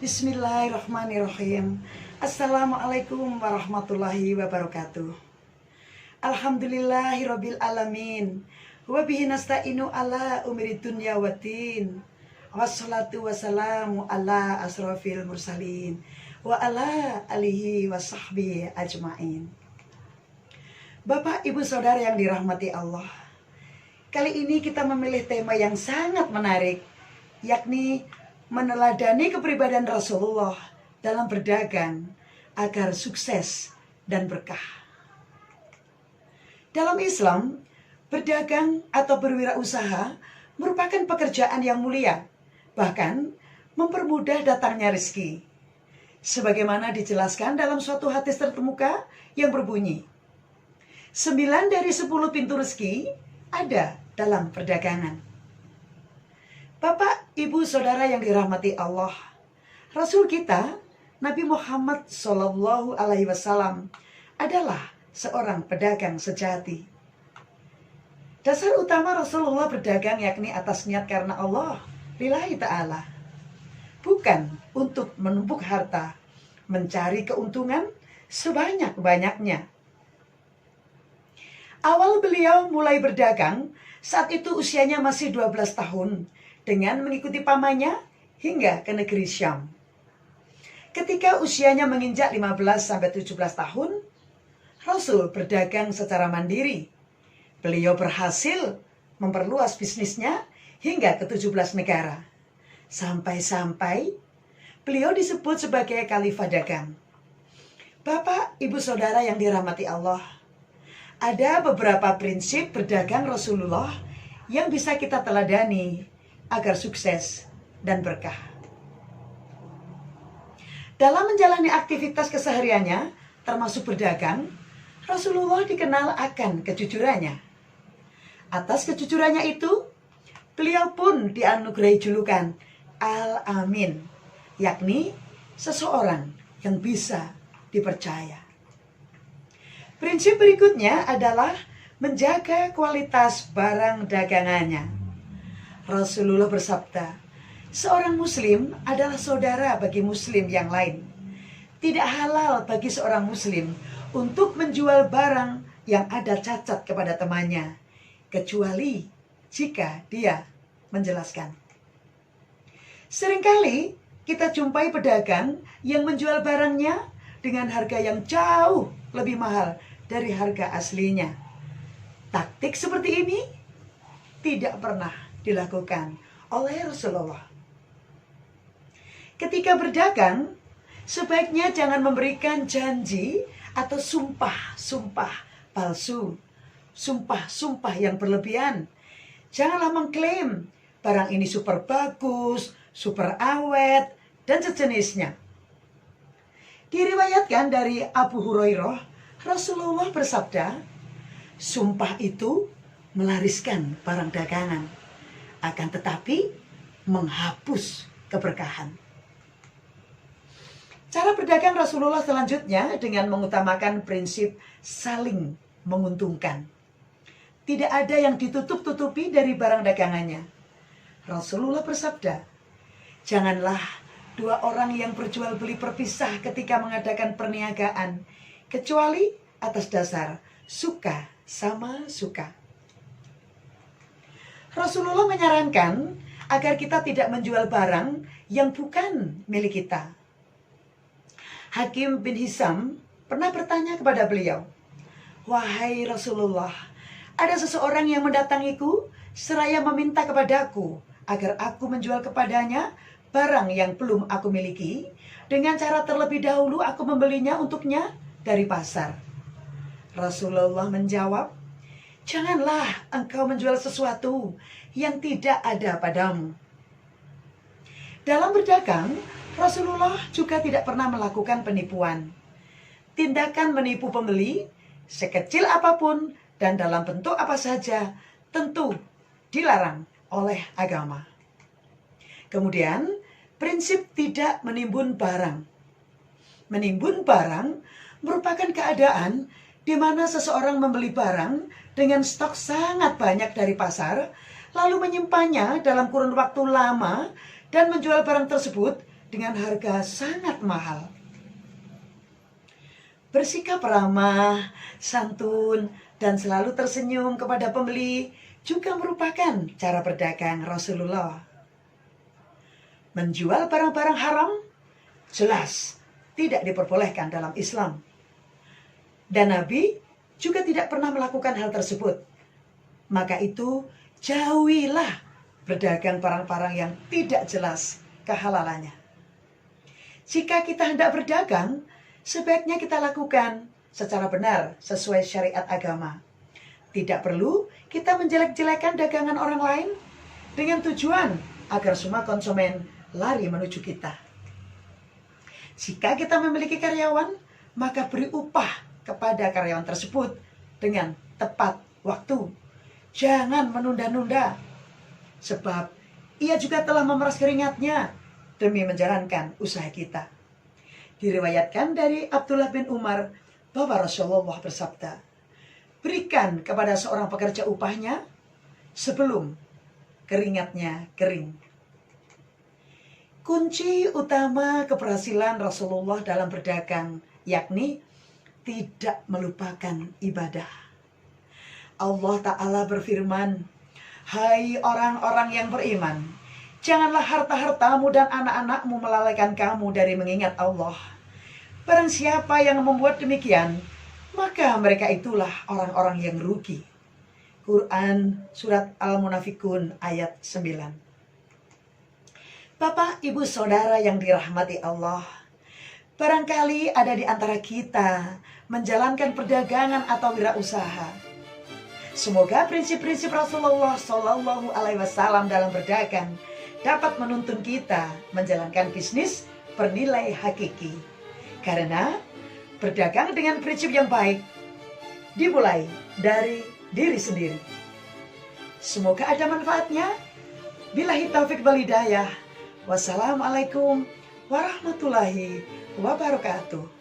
Bismillahirrahmanirrahim. Assalamualaikum warahmatullahi wabarakatuh. Alhamdulillahirabbil alamin. Wa bihi nasta'inu ala umuri dunya waddin. Wassalatu wassalamu ala asrofil mursalin wa ala alihi wa sahbihi ajmain. Bapak, Ibu, Saudara yang dirahmati Allah, kali ini kita memilih tema yang sangat menarik, yakni meneladani kepribadian Rasulullah dalam berdagang agar sukses dan berkah. Dalam Islam, berdagang atau berwirausaha merupakan pekerjaan yang mulia, bahkan mempermudah datangnya rezeki. Sebagaimana dijelaskan dalam suatu hadis terkemuka yang berbunyi, 9 dari 10 pintu rezeki ada dalam perdagangan. Bapak, Ibu, Saudara yang dirahmati Allah, Rasul kita, Nabi Muhammad SAW adalah seorang pedagang sejati. Dasar utama Rasulullah berdagang yakni atas niat karena Allah, lillahi ta'ala. Bukan untuk menumpuk harta, mencari keuntungan sebanyak-banyaknya. Awal beliau mulai berdagang, saat itu usianya masih 12 tahun, dengan mengikuti pamannya hingga ke negeri Syam. Ketika usianya menginjak 15-17 tahun, Rasul berdagang secara mandiri. Beliau berhasil memperluas bisnisnya hingga ke 17 negara. Sampai-sampai beliau disebut sebagai khalifah dagang. Bapak, Ibu, Saudara yang dirahmati Allah, ada beberapa prinsip berdagang Rasulullah yang bisa kita teladani agar sukses dan berkah. Dalam menjalani aktivitas kesehariannya, termasuk berdagang, Rasulullah dikenal akan kejujurannya. Atas kejujurannya itu, beliau pun dianugerahi julukan Al-Amin, yakni seseorang yang bisa dipercaya. Prinsip berikutnya adalah menjaga kualitas barang dagangannya. Rasulullah bersabda, seorang muslim adalah saudara bagi muslim yang lain. Tidak halal bagi seorang muslim untuk menjual barang yang ada cacat kepada temannya, kecuali jika dia menjelaskan. Seringkali kita jumpai pedagang yang menjual barangnya dengan harga yang jauh lebih mahal dari harga aslinya. Taktik seperti ini tidak pernah dilakukan oleh Rasulullah. Ketika berdagang, sebaiknya jangan memberikan janji atau sumpah palsu, sumpah yang berlebihan. Janganlah mengklaim barang ini super bagus, super awet, dan sejenisnya. Diriwayatkan dari Abu Hurairah, Rasulullah bersabda, sumpah itu melariskan barang dagangan, akan tetapi menghapus keberkahan. Cara berdagang Rasulullah selanjutnya dengan mengutamakan prinsip saling menguntungkan. Tidak ada yang ditutup-tutupi dari barang dagangannya. Rasulullah bersabda, janganlah dua orang yang berjual beli berpisah ketika mengadakan perniagaan, kecuali atas dasar suka sama suka. Rasulullah menyarankan agar kita tidak menjual barang yang bukan milik kita. Hakim bin Hizam pernah bertanya kepada beliau, wahai Rasulullah, ada seseorang yang mendatangiku seraya meminta kepadaku agar aku menjual kepadanya barang yang belum aku miliki, dengan cara terlebih dahulu aku membelinya untuknya dari pasar. Rasulullah menjawab, janganlah engkau menjual sesuatu yang tidak ada padamu. Dalam berdagang, Rasulullah juga tidak pernah melakukan penipuan. Tindakan menipu pembeli, sekecil apapun dan dalam bentuk apa saja, tentu dilarang oleh agama. Kemudian, prinsip tidak menimbun barang. Menimbun barang merupakan keadaan di mana seseorang membeli barang dengan stok sangat banyak dari pasar, lalu menyimpannya dalam kurun waktu lama dan menjual barang tersebut dengan harga sangat mahal. Bersikap ramah, santun, dan selalu tersenyum kepada pembeli juga merupakan cara berdagang Rasulullah. Menjual barang-barang haram jelas tidak diperbolehkan dalam Islam. Dan Nabi juga tidak pernah melakukan hal tersebut. Maka itu jauhilah berdagang barang-barang yang tidak jelas kehalalannya. Jika kita hendak berdagang, sebaiknya kita lakukan secara benar sesuai syariat agama. Tidak perlu kita menjelek-jelekan dagangan orang lain dengan tujuan agar semua konsumen lari menuju kita. Jika kita memiliki karyawan, maka beri upah kepada karyawan tersebut dengan tepat waktu. Jangan menunda-nunda, sebab ia juga telah memeras keringatnya demi menjalankan usaha kita. Diriwayatkan dari Abdullah bin Umar bahwa Rasulullah bersabda, berikan kepada seorang pekerja upahnya sebelum keringatnya kering. Kunci utama keberhasilan Rasulullah dalam berdagang yakni tidak melupakan ibadah. Allah Ta'ala berfirman, hai orang-orang yang beriman, janganlah harta-hartamu dan anak-anakmu melalaikan kamu dari mengingat Allah. Barang siapa yang membuat demikian, maka mereka itulah orang-orang yang rugi. Quran Surat Al-Munafikun ayat 9. Bapak, Ibu, Saudara yang dirahmati Allah, barangkali ada di antara kita menjalankan perdagangan atau wirausaha. Semoga prinsip-prinsip Rasulullah Shallallahu Alaihi Wasallam dalam berdagang dapat menuntun kita menjalankan bisnis bernilai hakiki. Karena berdagang dengan prinsip yang baik dimulai dari diri sendiri. Semoga ada manfaatnya. Billahi taufik wal hidayah. Wassalamualaikum warahmatullahi wabarakatuh.